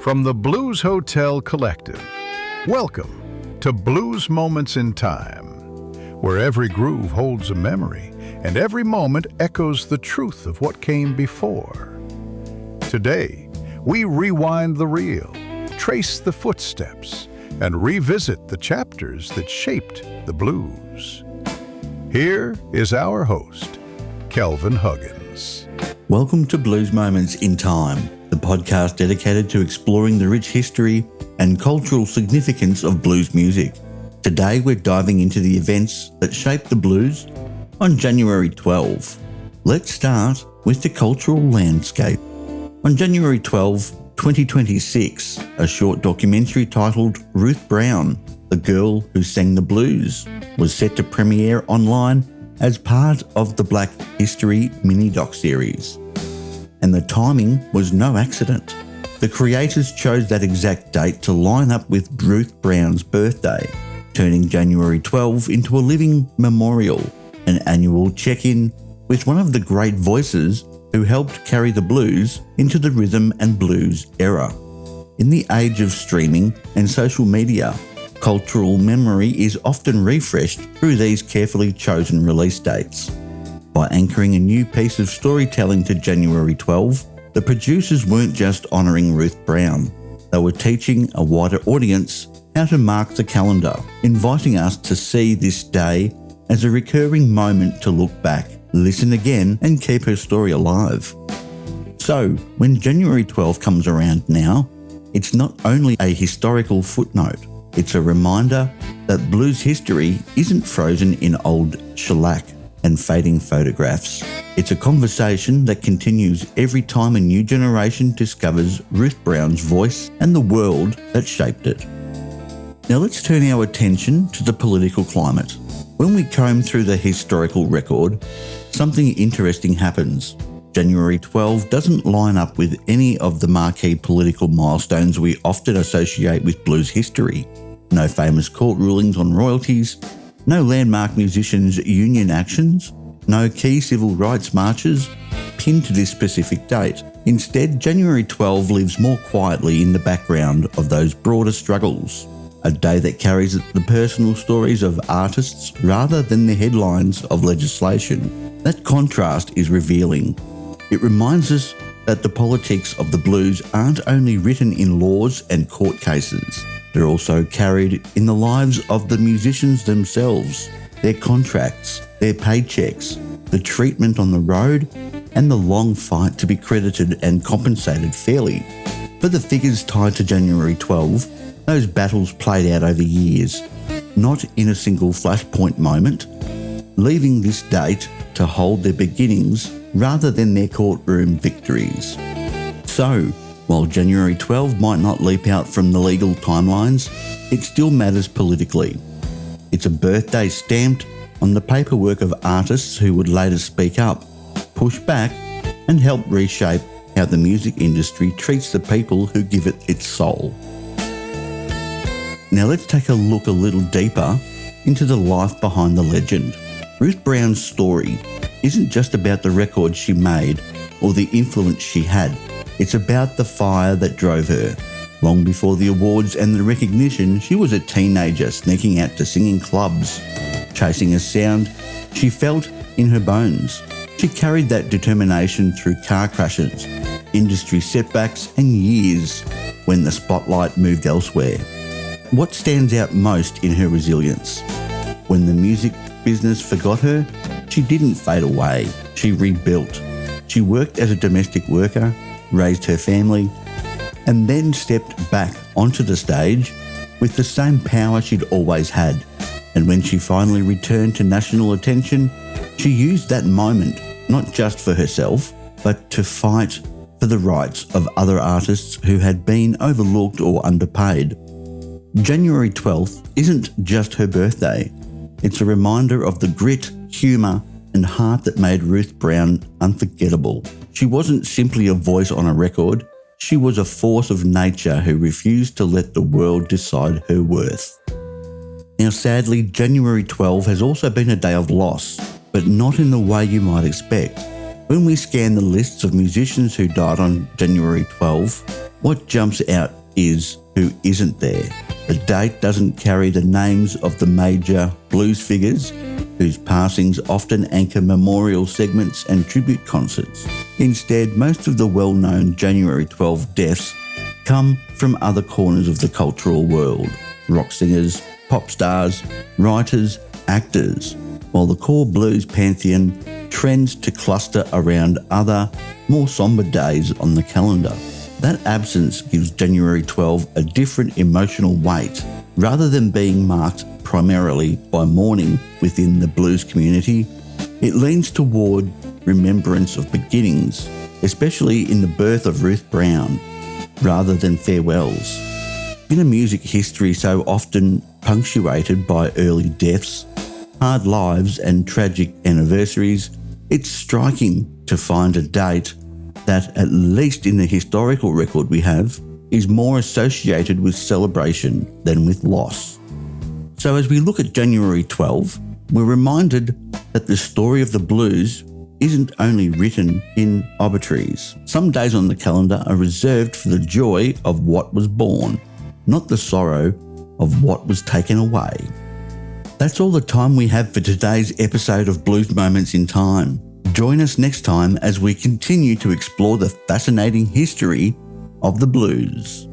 From the Blues Hotel Collective, welcome to Blues Moments in Time, where every groove holds a memory and every moment echoes the truth of what came before. Today, we rewind the reel, trace the footsteps, and revisit the chapters that shaped the blues. Here is our host, Kelvin Huggins. Welcome to Blues Moments in Time, the podcast dedicated to exploring the rich history and cultural significance of blues music. Today we're diving into the events that shaped the blues on January 12. Let's start with the cultural landscape. On January 12, 2026, a short documentary titled Ruth Brown, the Girl Who Sang the Blues, was set to premiere online as part of the Black History mini-doc series. And the timing was no accident. The creators chose that exact date to line up with Ruth Brown's birthday, turning January 12 into a living memorial, an annual check-in with one of the great voices who helped carry the blues into the rhythm and blues era. In the age of streaming and social media, cultural memory is often refreshed through these carefully chosen release dates. By anchoring a new piece of storytelling to January 12, the producers weren't just honouring Ruth Brown, they were teaching a wider audience how to mark the calendar, inviting us to see this day as a recurring moment to look back, listen again, and keep her story alive. So, when January 12 comes around now, it's not only a historical footnote, it's a reminder that blues history isn't frozen in old shellac and fading photographs. It's a conversation that continues every time a new generation discovers Ruth Brown's voice and the world that shaped it. Now let's turn our attention to the political climate. When we comb through the historical record, something interesting happens. January 12 doesn't line up with any of the marquee political milestones we often associate with blues history. No famous court rulings on royalties, no landmark musicians' union actions, no key civil rights marches pinned to this specific date. Instead, January 12 lives more quietly in the background of those broader struggles. A day that carries the personal stories of artists rather than the headlines of legislation. That contrast is revealing. It reminds us that the politics of the blues aren't only written in laws and court cases. They're also carried in the lives of the musicians themselves, their contracts, their paychecks, the treatment on the road, and the long fight to be credited and compensated fairly. For the figures tied to January 12, those battles played out over years, not in a single flashpoint moment, leaving this date to hold their beginnings rather than their courtroom victories. So, while January 12 might not leap out from the legal timelines, it still matters politically. It's a birthday stamped on the paperwork of artists who would later speak up, push back, and help reshape how the music industry treats the people who give it its soul. Now let's take a look a little deeper into the life behind the legend. Ruth Brown's story isn't just about the record she made or the influence she had. It's about the fire that drove her. Long before the awards and the recognition, she was a teenager sneaking out to singing clubs, chasing a sound she felt in her bones. She carried that determination through car crashes, industry setbacks, and years when the spotlight moved elsewhere. What stands out most in her resilience? When the music business forgot her, she didn't fade away. She rebuilt. She worked as a domestic worker, raised her family, and then stepped back onto the stage with the same power she'd always had. And when she finally returned to national attention, she used that moment not just for herself, but to fight for the rights of other artists who had been overlooked or underpaid. January 12th isn't just her birthday. It's a reminder of the grit, humour, and heart that made Ruth Brown unforgettable. She wasn't simply a voice on a record, she was a force of nature who refused to let the world decide her worth. Now sadly, January 12 has also been a day of loss, but not in the way you might expect. When we scan the lists of musicians who died on January 12, what jumps out is who isn't there. The date doesn't carry the names of the major blues figures whose passings often anchor memorial segments and tribute concerts. Instead, most of the well-known January 12 deaths come from other corners of the cultural world: rock singers, pop stars, writers, actors, while the core blues pantheon trends to cluster around other, more somber days on the calendar. That absence gives January 12 a different emotional weight. Rather than being marked primarily by mourning within the blues community, it leans toward remembrance of beginnings, especially in the birth of Ruth Brown, rather than farewells. In a music history so often punctuated by early deaths, hard lives and tragic anniversaries, it's striking to find a date that, at least in the historical record we have, is more associated with celebration than with loss. So as we look at January 12, we're reminded that the story of the blues isn't only written in obituaries. Some days on the calendar are reserved for the joy of what was born, not the sorrow of what was taken away. That's all the time we have for today's episode of Blues Moments in Time. Join us next time as we continue to explore the fascinating history of the blues.